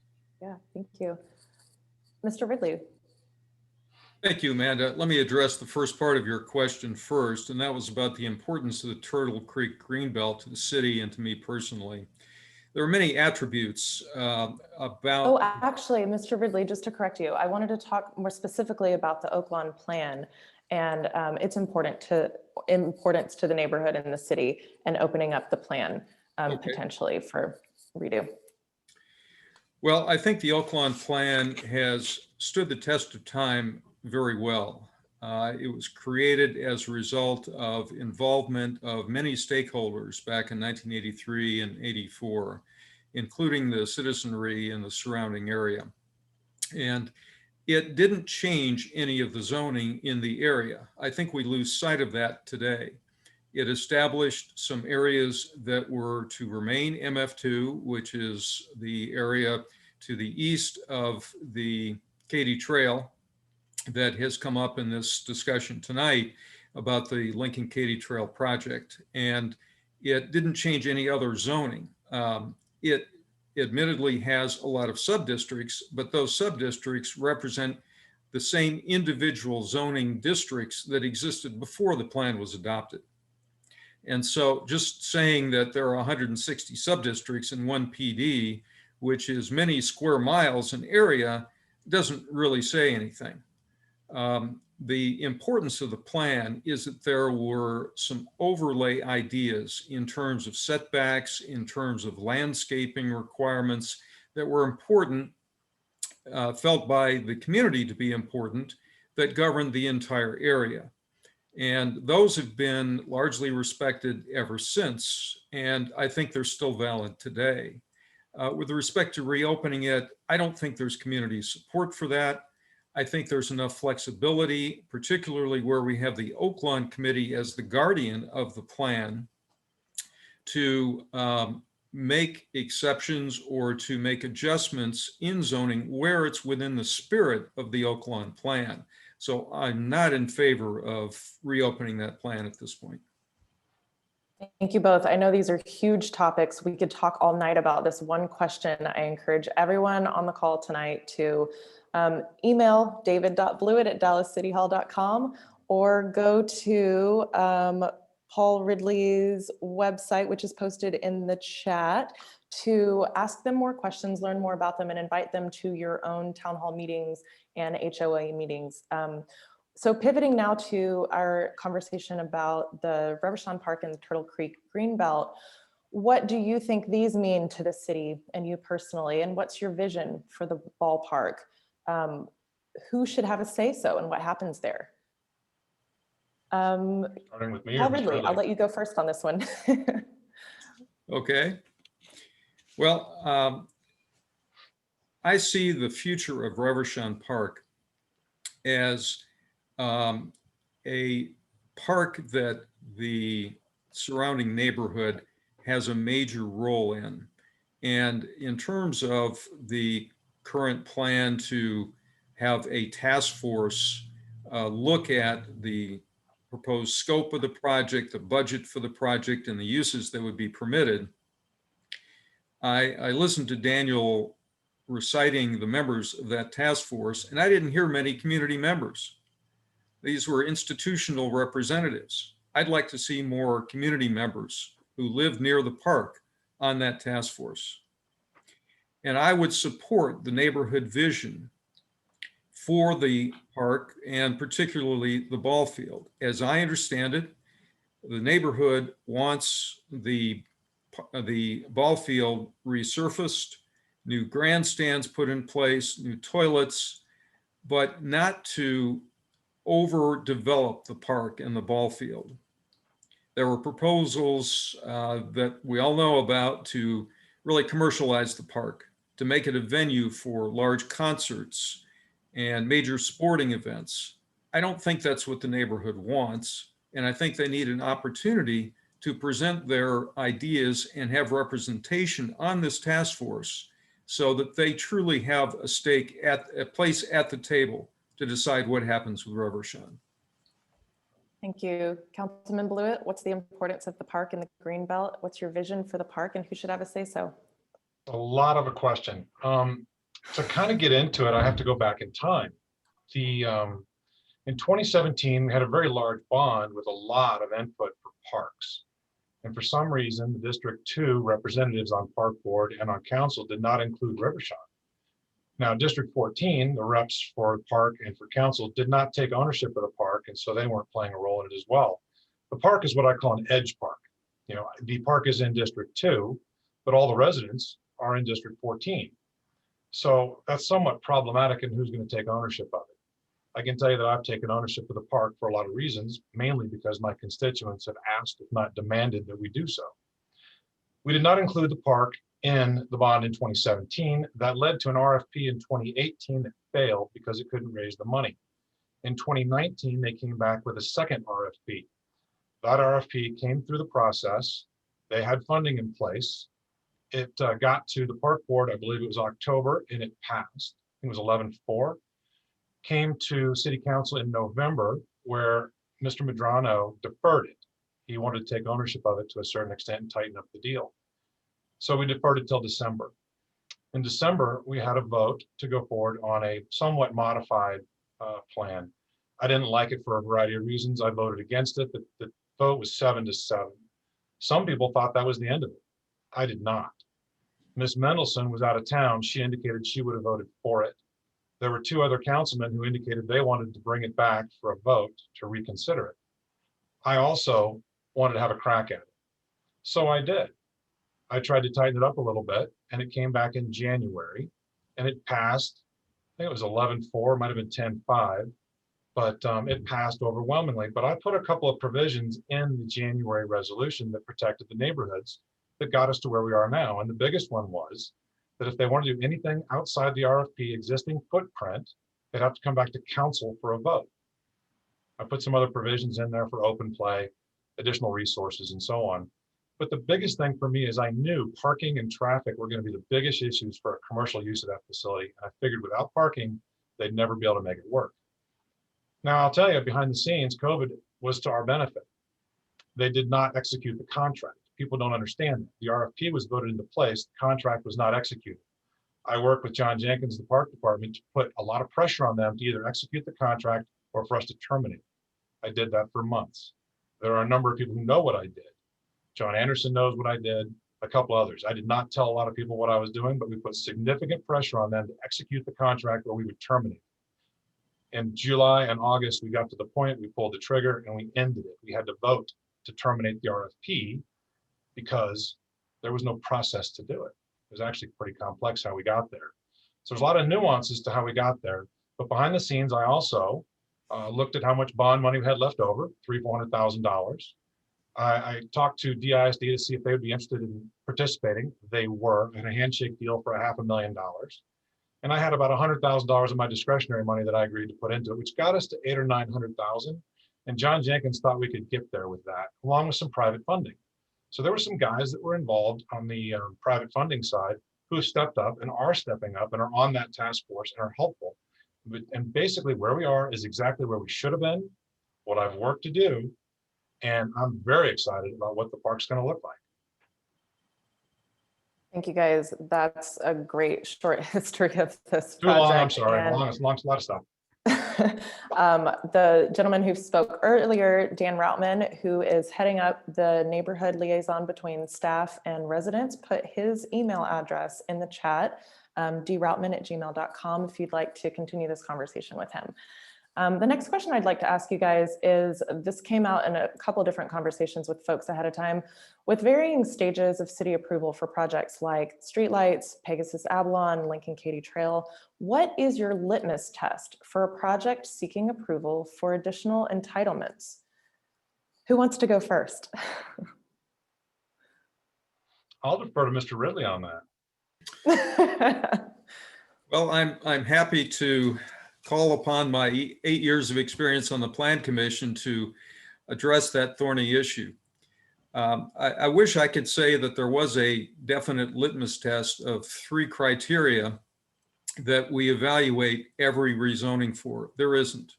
Yeah, thank you. Mr. Ridley. Thank you, Amanda. Let me address the first part of your question first, and that was about the importance of the Turtle Creek Greenbelt to the city and to me personally. There are many attributes about. Oh, actually, Mr. Ridley, just to correct you, I wanted to talk more specifically about the Oaklawn plan and its importance to the neighborhood and the city, and opening up the plan potentially for redo. Well, I think the Oaklawn plan has stood the test of time very well. It was created as a result of involvement of many stakeholders back in 1983 and 84, including the citizenry in the surrounding area. And it didn't change any of the zoning in the area. I think we lose sight of that today. It established some areas that were to remain MF2, which is the area to the east of the Katy Trail that has come up in this discussion tonight about the Lincoln Katy Trail project. And it didn't change any other zoning. It admittedly has a lot of sub-districts, but those sub-districts represent the same individual zoning districts that existed before the plan was adopted. And so just saying that there are 160 sub-districts in one PD, which is many square miles in area, doesn't really say anything. The importance of the plan is that there were some overlay ideas in terms of setbacks, in terms of landscaping requirements that were important, felt by the community to be important, that governed the entire area. And those have been largely respected ever since, and I think they're still valid today. With respect to reopening it, I don't think there's community support for that. I think there's enough flexibility, particularly where we have the Oaklawn Committee as the guardian of the plan, to make exceptions or to make adjustments in zoning where it's within the spirit of the Oaklawn plan. So I'm not in favor of reopening that plan at this point. Thank you both. I know these are huge topics. We could talk all night about this one question. I encourage everyone on the call tonight to email david.blewett@dallascityhall.com or go to Paul Ridley's website, which is posted in the chat, to ask them more questions, learn more about them, and invite them to your own town hall meetings and HOA meetings. So pivoting now to our conversation about the Reverchon Park and the Turtle Creek Greenbelt, what do you think these mean to the city and you personally, and what's your vision for the ballpark? Who should have a say-so and what happens there? Starting with me or Paul Mr. Ridley, I'll Ridley? let you go first on this one. Okay. Well, I see the future of Reverchon Park as a park that the surrounding neighborhood has a major role in. And in terms of the current plan to have a task force look at the proposed scope of the project, the budget for the project, and the uses that would be permitted, I listened to Daniel reciting the members of that task force, and I didn't hear many community members. These were institutional representatives. I'd like to see more community members who live near the park on that task force. And I would support the neighborhood vision for the park and particularly the ball field. As I understand it, the neighborhood wants the ball field resurfaced, new grandstands put in place, new toilets, but not to overdevelop the park and the ball field. There were proposals that we all know about to really commercialize the park, to make it a venue for large concerts and major sporting events. I don't think that's what the neighborhood wants. And I think they need an opportunity to present their ideas and have representation on this task force so that they truly have a stake at a place at the table to decide what happens with Reverchon. Thank you. Councilman Blewett, what's the importance of the park and the Greenbelt? What's your vision for the park and who should have a say-so? A lot of a question. To kind of get into it, I have to go back in time. In 2017, we had a very large bond with a lot of input for parks. And for some reason, the District 2 representatives on Park Board and on council did not include Reverchon. Now, District 14, the reps for park and for council did not take ownership of the park, and so they weren't playing a role in it as well. The park is what I call an edge park. You know, the park is in District 2, but all the residents are in District 14. So that's somewhat problematic in who's going to take ownership of it. I can tell you that I've taken ownership of the park for a lot of reasons, mainly because my constituents have asked, if not demanded, that we do so. We did not include the park in the bond in 2017. That led to an RFP in 2018 that failed because it couldn't raise the money. In 2019, they came back with a second RFP. That RFP came through the process. They had funding in place. It got to the park board, I believe it was October, and it passed. I think it was 11-4. Came to city council in November, where Mr. Medrano deferred it. He wanted to take ownership of it to a certain extent and tighten up the deal. So we deferred it till December. In December, we had a vote to go forward on a somewhat modified plan. I didn't like it for a variety of reasons. I voted against it. The vote was 7-7. Some people thought that was the end of it. I did not. Ms. Mendelson was out of town. She indicated she would have voted for it. There were two other councilmen who indicated they wanted to bring it back for a vote to reconsider it. I also wanted to have a crack at it. So I did. I tried to tighten it up a little bit, and it came back in January, and it passed. I think it was 11-4, might have been 10-5, but it passed overwhelmingly. But I put a couple of provisions in the January resolution that protected the neighborhoods that got us to where we are now. And the biggest one was that if they want to do anything outside the RFP existing footprint, they'd have to come back to council for a vote. I put some other provisions in there for open play, additional resources, and so on. But the biggest thing for me is I knew parking and traffic were going to be the biggest issues for a commercial use of that facility. And I figured without parking, they'd never be able to make it work. Now, I'll tell you, behind the scenes, COVID was to our benefit. they did not execute the contract. People don't understand that. The RFP was voted into place, the contract was not executed. I worked with John Jenkins, the park department, to put a lot of pressure on them to either execute the contract or for us to terminate. I did that for months. There are a number of people who know what I did. John Anderson knows what I did, a couple others. I did not tell a lot of people what I was doing, but we put significant pressure on them to execute the contract or we would terminate. In July and August, we got to the point, we pulled the trigger and we ended it. We had to vote to terminate the RFP because there was no process to do it. It was actually pretty complex how we got there. So there's a lot of nuances to how we got there. But behind the scenes, I also looked at how much bond money we had left over, $300,000-$400,000. I talked to DISD to see if they would be interested in participating. They were in a handshake deal for $500,000. And I had about $100,000 of my discretionary money that I agreed to put into it, which got us to $800,000 or $900,000. And John Jenkins thought we could get there with that, along with some private funding. So there were some guys that were involved on the private funding side who stepped up and are stepping up and are on that task force and are helpful. And basically where we are is exactly where we should have been, what I've worked to do. And I'm very excited about what the park's going to look like. Thank you, guys. That's a great short history of this Too long, I'm project. sorry. And Long, it's a lot of stuff. the gentleman who spoke earlier, Dan Routman, who is heading up the neighborhood liaison between staff and residents, put his email address in the chat, droutman@gmail.com, if you'd like to continue this conversation with him. The next question I'd like to ask you guys is, this came out in a couple of different conversations with folks ahead of time. With varying stages of city approval for projects like streetlights, Pegasus Avalon, Lincoln Katy Trail, what is your litmus test for a project seeking approval for additional entitlements? Who wants to go first? I'll defer to Mr. Ridley on that. Well, I'm happy to call upon my 8 years of experience on the Plan Commission to address that thorny issue. I wish I could say that there was a definite litmus test of 3 criteria that we evaluate every rezoning for. There isn't.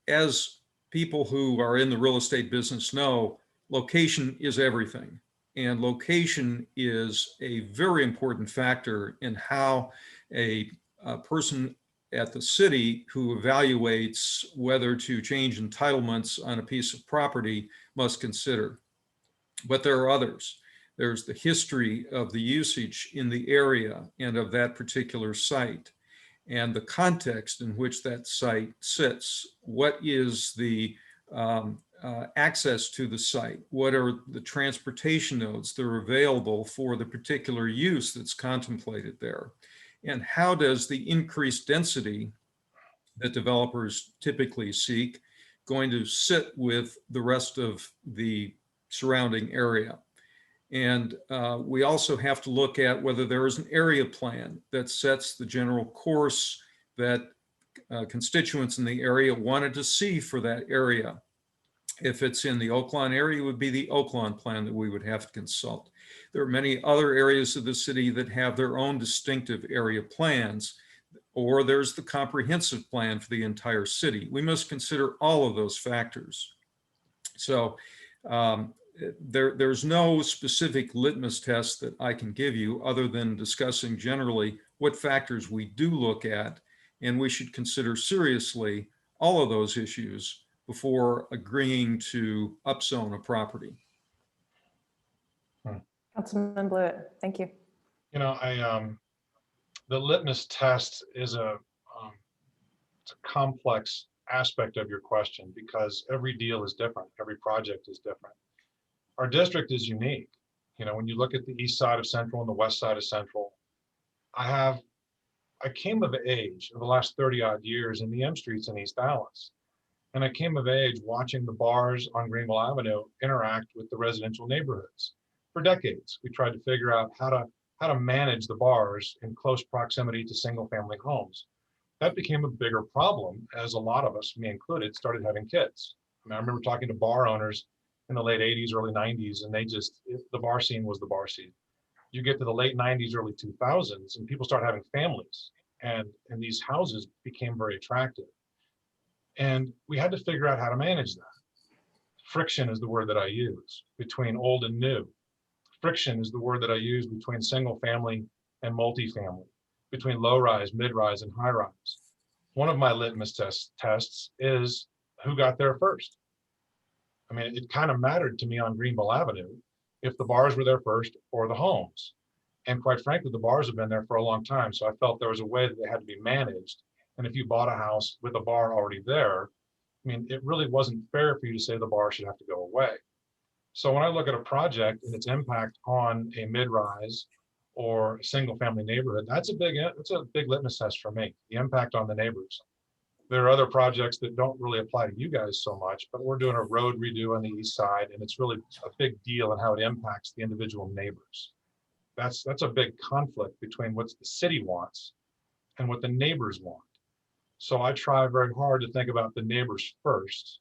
As people who are in the real estate business know, location is everything. And location is a very important factor in how a person at the city who evaluates whether to change entitlements on a piece of property must consider. But there are others. There's the history of the usage in the area and of that particular site, and the context in which that site sits. What is the access to the site? What are the transportation nodes that are available for the particular use that's contemplated there? And how does the increased density that developers typically seek going to sit with the rest of the surrounding area? And we also have to look at whether there is an area plan that sets the general course that constituents in the area wanted to see for that area. If it's in the Oaklawn area, it would be the Oaklawn plan that we would have to consult. There are many other areas of the city that have their own distinctive area plans, or there's the comprehensive plan for the entire city. We must consider all of those factors. So there's no specific litmus test that I can give you other than discussing generally what factors we do look at, and we should consider seriously all of those issues before agreeing to upzone a property. Councilman Blewett, thank you. You know, the litmus test is it's a complex aspect of your question because every deal is different. Every project is different. Our district is unique. You know, when you look at the east side of Central and the west side of Central, I came of age in the last 30 odd years in the M streets in East Dallas. And I came of age watching the bars on Greenville Avenue interact with the residential neighborhoods. For decades, we tried to figure out how to manage the bars in close proximity to single family homes. That became a bigger problem as a lot of us, me included, started having kids. I mean, I remember talking to bar owners in the late 80s, early 90s, and the bar scene was the bar scene. You get to the late 90s, early 2000s, and people start having families, and these houses became very attractive. And we had to figure out how to manage that. Friction is the word that I use between old and new. Friction is the word that I use between single family and multifamily, between low rise, mid rise, and high rise. One of my litmus tests is who got there first. I mean, it kind of mattered to me on Greenville Avenue if the bars were there first or the homes. And quite frankly, the bars have been there for a long time. So I felt there was a way that they had to be managed. And if you bought a house with a bar already there, I mean, it really wasn't fair for you to say the bar should have to go away. So when I look at a project and its impact on a mid-rise or a single-family neighborhood, that's a big litmus test for me, the impact on the neighbors. There are other projects that don't really apply to you guys so much, but we're doing a road redo on the east side, and it's really a big deal in how it impacts the individual neighbors. That's a big conflict between what the city wants and what the neighbors want. So I try very hard to think about the neighbors first,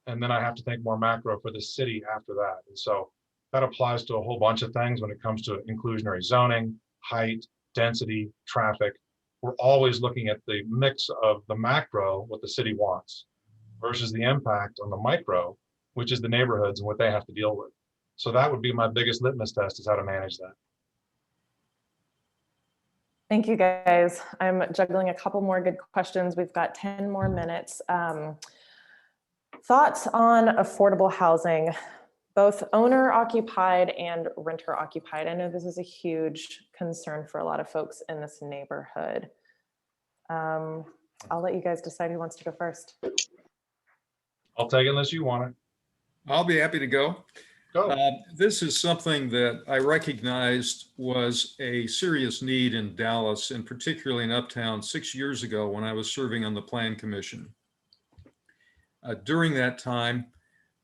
and then I have to think more macro for the city after that. And so that applies to a whole bunch of things when it comes to inclusionary zoning, height, density, traffic. We're always looking at the mix of the macro, what the city wants, versus the impact on the micro, which is the neighborhoods and what they have to deal with. So that would be my biggest litmus test, is how to manage that. Thank you, guys. I'm juggling a couple more good questions. We've got 10 more minutes. Thoughts on affordable housing, both owner occupied and renter occupied? I know this is a huge concern for a lot of folks in this neighborhood. I'll let you guys decide who wants to go first. I'll take it unless you want it. I'll be happy to go. Go. This is something that I recognized was a serious need in Dallas, and particularly in Uptown 6 years ago when I was serving on the Plan Commission. During that time,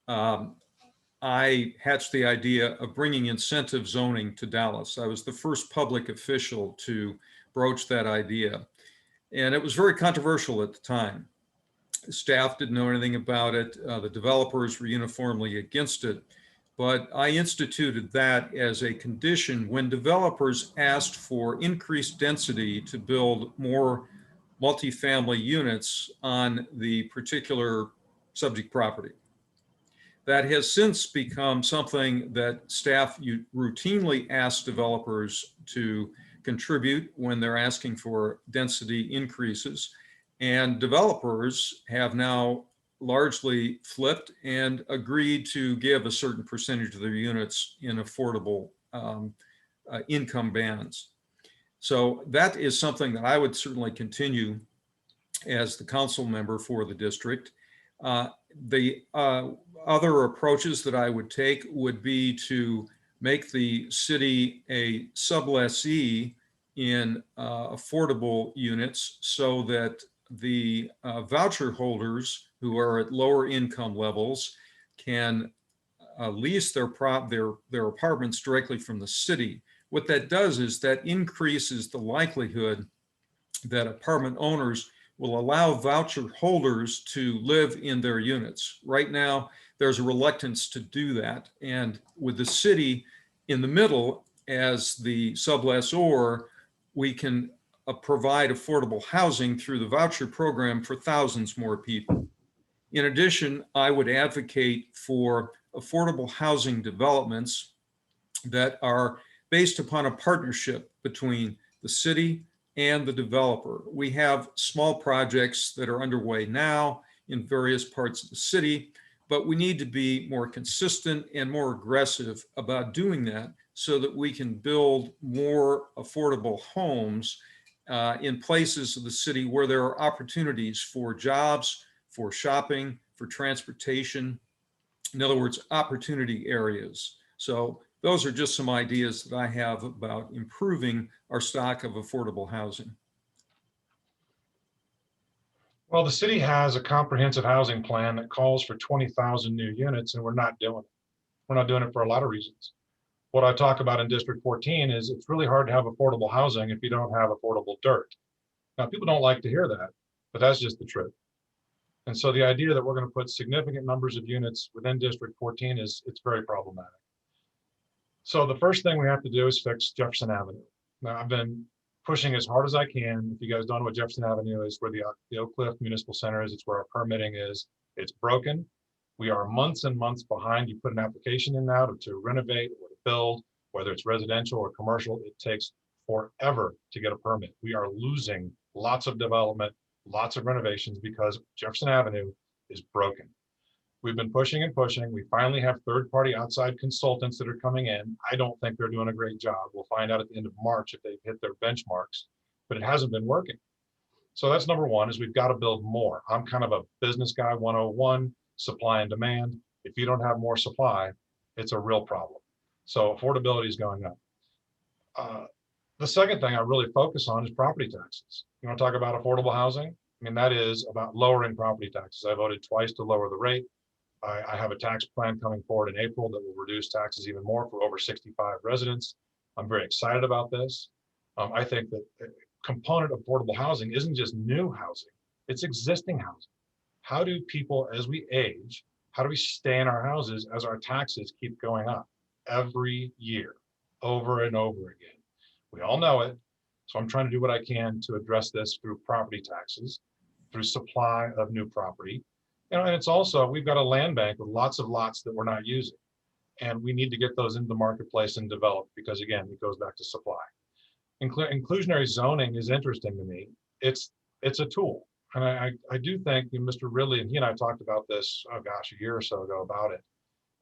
I hatched the idea of bringing incentive zoning to Dallas. I was the first public official to broach that idea, and it was very controversial at the time. The staff didn't know anything about it. The developers were uniformly against it. But I instituted that as a condition when developers asked for increased density to build more multifamily units on the particular subject property. That has since become something that staff routinely ask developers to contribute when they're asking for density increases. And developers have now largely flipped and agreed to give a certain percentage of their units in affordable income bands. So that is something that I would certainly continue as the council member for the district. The other approaches that I would take would be to make the city a sublessee in affordable units so that the voucher holders who are at lower income levels can lease their apartments directly from the city. What that does is that increases the likelihood that apartment owners will allow voucher holders to live in their units. Right now, there's a reluctance to do that. And with the city in the middle as the sublessor, we can provide affordable housing through the voucher program for thousands more people. In addition, I would advocate for affordable housing developments that are based upon a partnership between the city and the developer. We have small projects that are underway now in various parts of the city, but we need to be more consistent and more aggressive about doing that so that we can build more affordable homes in places of the city where there are opportunities for jobs, for shopping, for transportation. In other words, opportunity areas. So those are just some ideas that I have about improving our stock of affordable housing. Well, the city has a comprehensive housing plan that calls for 20,000 new units, and we're not doing it. We're not doing it for a lot of reasons. What I talk about in District 14 is it's really hard to have affordable housing if you don't have affordable dirt. Now, people don't like to hear that, but that's just the truth. And so the idea that we're going to put significant numbers of units within District 14 it's very problematic. So the first thing we have to do is fix Jefferson Avenue. Now, I've been pushing as hard as I can. If you guys don't know what Jefferson Avenue is, where the Oak Cliff Municipal Center is, it's where our permitting is. It's broken. We are months and months behind. You put an application in now to renovate or to build, whether it's residential or commercial, it takes forever to get a permit. We are losing lots of development, lots of renovations because Jefferson Avenue is broken. We've been pushing and pushing. We finally have third-party outside consultants that are coming in. I don't think they're doing a great job. We'll find out at the end of March if they've hit their benchmarks, but it hasn't been working. So that's number one, is we've got to build more. I'm kind of a business guy 101, supply and demand. If you don't have more supply, it's a real problem. So affordability is going up. The second thing I really focus on is property taxes. You want to talk about affordable housing? I mean, that is about lowering property taxes. I voted twice to lower the rate. I have a tax plan coming forward in April that will reduce taxes even more for over 65 residents. I'm very excited about this. I think that a component of affordable housing isn't just new housing, it's existing housing. How do people, as we age, how do we stay in our houses as our taxes keep going up every year, over and over again? We all know it. So I'm trying to do what I can to address this through property taxes, through supply of new property. And it's also, we've got a land bank with lots of lots that we're not using. And we need to get those into the marketplace and develop, because again, it goes back to supply. Inclusionary zoning is interesting to me. It's a tool. And I do think Mr. Ridley, and he and I talked about this, oh gosh, a year or so ago about it.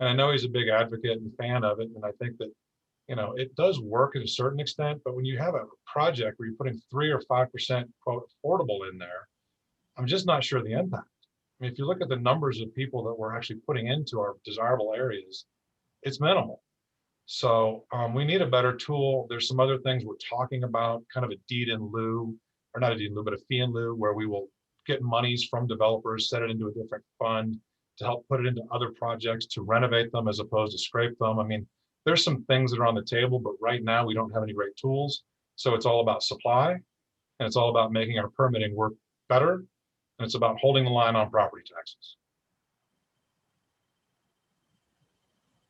And I know he's a big advocate and fan of it. And I think that, it does work at a certain extent, but when you have a project where you're putting 3 or 5% quote affordable in there, I'm just not sure the impact. I mean, if you look at the numbers of people that we're actually putting into our desirable areas, it's minimal. So we need a better tool. There's some other things we're talking about, kind of a deed in lieu, or not a deed in lieu, but a fee in lieu, where we will get monies from developers, set it into a different fund to help put it into other projects to renovate them as opposed to scrape them. I mean, there's some things that are on the table, but right now we don't have any great tools. So it's all about supply, and it's all about making our permitting work better. And it's about holding the line on property taxes.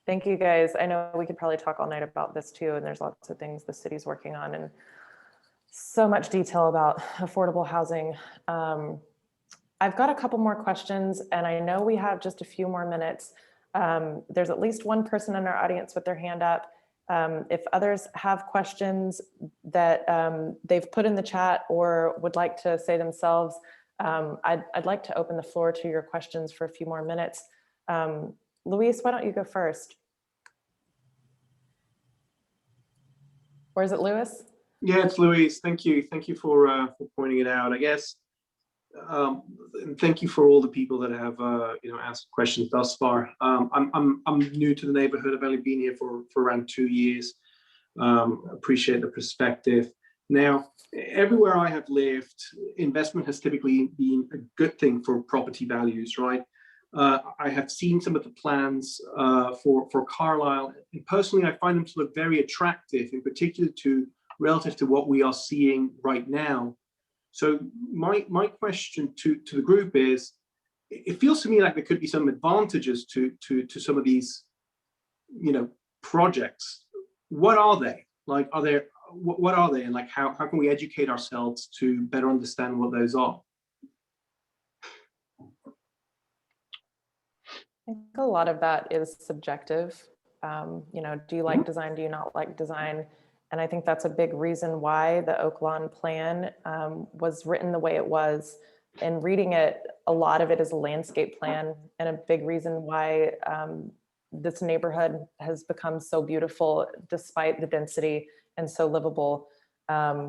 Thank you, guys. I know we could probably talk all night about this too, and there's lots of things the city's working on and so much detail about affordable housing. I've got a couple more questions, and I know we have just a few more minutes. There's at least one person in our audience with their hand up. If others have questions that they've put in the chat or would like to say themselves, I'd like to open the floor to your questions for a few more minutes. Luis, why don't you go first? Or is it Louis? Yeah, it's Luis. Thank you. Thank you for pointing it out. I guess, and thank you for all the people that have answered questions thus far. I'm new to the neighborhood. I've only been here for around 2 years. Appreciate the perspective. Now, everywhere I have lived, investment has typically been a good thing for property values, right? I have seen some of the plans for Carlisle, and personally, I find them to look very attractive, in particular relative to what we are seeing right now. So my question to the group is, it feels to me like there could be some advantages to some of these, projects. What are they? Like, what are they? And like, how can we educate ourselves to better understand what those are? I think a lot of that is subjective. Do you like design? Do you not like design? And I think that's a big reason why the Oak Lawn plan was written the way it was. And reading it, a lot of it is a landscape plan, and a big reason why this neighborhood has become so beautiful despite the density and so livable. I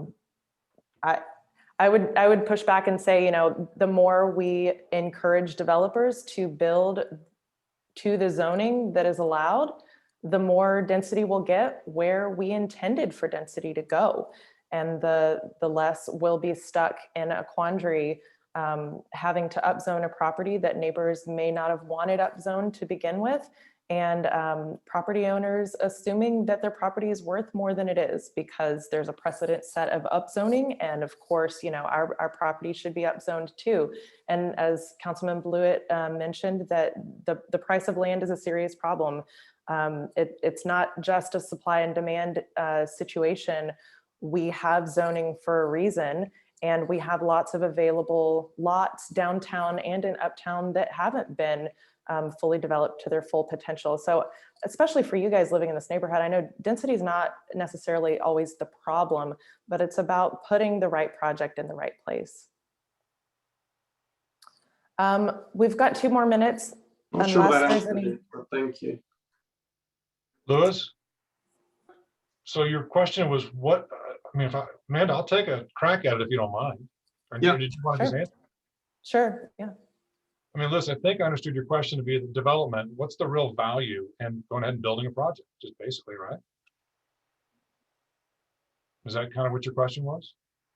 would push back and say, the more we encourage developers to build to the zoning that is allowed, the more density we'll get where we intended for density to go. And the less we'll be stuck in a quandary, having to upzone a property that neighbors may not have wanted upzoned to begin with, and property owners assuming that their property is worth more than it is because there's a precedent set of upzoning. And of course, our property should be upzoned too. And as Councilman Blewett mentioned, that the price of land is a serious problem. It's not just a supply and demand situation. We have zoning for a reason, and we have lots of available lots downtown and in uptown that haven't been fully developed to their full potential. So especially for you guys living in this neighborhood, I know density is not necessarily always the problem, but it's about putting the right project in the right place. We've got 2 more minutes. Not sure Unless that there's answered any- it, but thank you. Louis? So your question was what, I mean, Amanda, I'll take a crack at it if you don't mind. Or Yeah. did you want to just Sure. answer? Sure, yeah. I mean, Liz, I think I understood your question to be the development. What's the real value in going ahead and building a project, just basically, right? Is that kind of what your question was?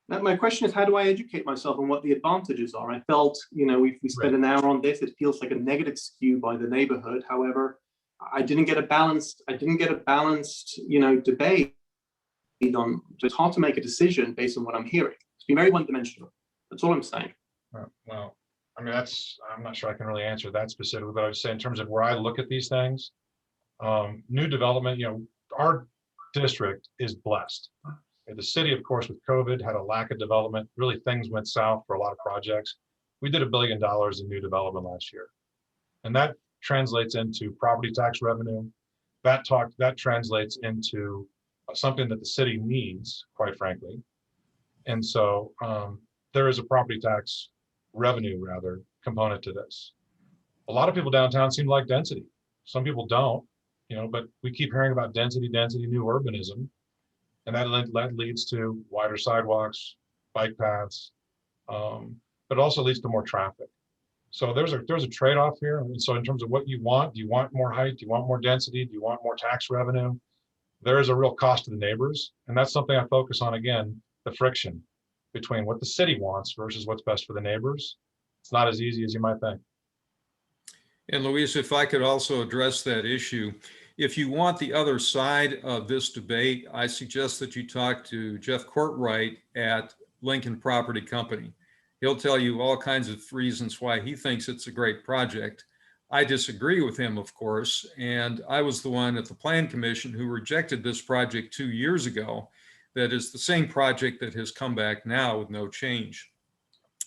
Now, my question is, how do I educate myself on what the advantages are? I felt, you know, we spent an hour on this. It feels like a negative skew by the neighborhood. However, I didn't get a balanced, you know, debate on. It's hard to make a decision based on what I'm hearing. It's been very one-dimensional. That's all I'm saying. Well, I mean, I'm not sure I can really answer that specifically, but I would say in terms of where I look at these things, new development, you know, our district is blessed. The city, of course, with COVID had a lack of development. Really, things went south for a lot of projects. We did $1 billion in new development last year. And that translates into property tax revenue. That translates into something that the city needs, quite frankly. And so there is a property tax revenue, rather, component to this. A lot of people downtown seem to like density. Some people don't, you know, but we keep hearing about density, new urbanism. And that leads to wider sidewalks, bike paths, but it also leads to more traffic. So there's a trade-off here. And so in terms of what you want, do you want more height? Do you want more density? Do you want more tax revenue? There is a real cost to the neighbors. And that's something I focus on, again, the friction between what the city wants versus what's best for the neighbors. It's not as easy as you might think. And Luis, if I could also address that issue, if you want the other side of this debate, I suggest that you talk to Jeff Courtwright at Lincoln Property Company. He'll tell you all kinds of reasons why he thinks it's a great project. I disagree with him, of course, and I was the one at the Plan Commission who rejected this project 2 years ago. That is the same project that has come back now with no change.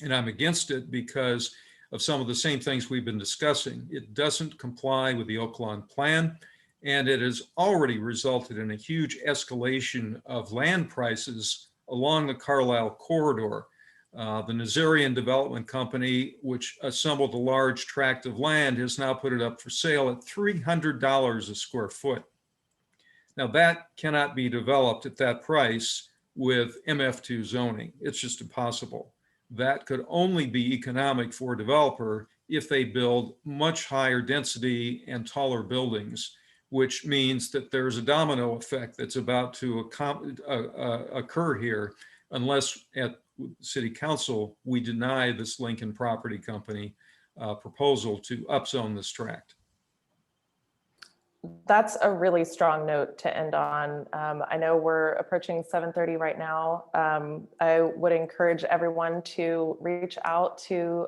And I'm against it because of some of the same things we've been discussing. It doesn't comply with the Oaklawn Plan, and it has already resulted in a huge escalation of land prices along the Carlisle corridor. The Nazarian Development Company, which assembled a large tract of land, has now put it up for sale at $300 a square foot. Now that cannot be developed at that price with MF2 zoning. It's just impossible. That could only be economic for a developer if they build much higher density and taller buildings, which means that there's a domino effect that's about to occur here unless at City Council we deny this Lincoln Property Company proposal to upzone this tract. That's a really strong note to end on. I know we're approaching 7:30 right now. I would encourage everyone to reach out to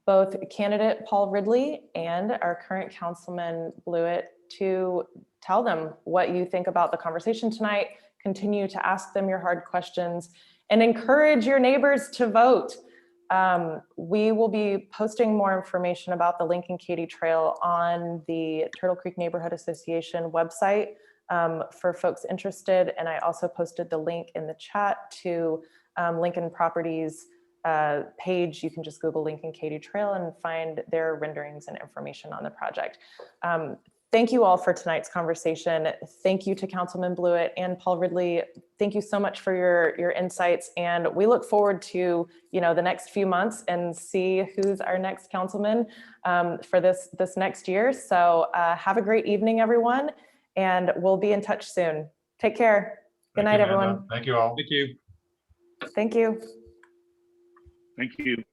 both candidate Paul Ridley and our current Councilman Blewett to tell them what you think about the conversation tonight. Continue to ask them your hard questions and encourage your neighbors to vote. We will be posting more information about the Lincoln Katy Trail on the Turtle Creek Neighborhood Association website for folks interested. And I also posted the link in the chat to Lincoln Properties page. You can just Google Lincoln Katy Trail and find their renderings and information on the project. Thank you all for tonight's conversation. Thank you to Councilman Blewett and Paul Ridley. Thank you so much for your insights. And we look forward to, you know, the next few months and see who's our next councilman for this next year. So have a great evening, everyone. And we'll be in touch soon. Take care. Good night, everyone. Thank you all. Thank you. Thank you. Thank you.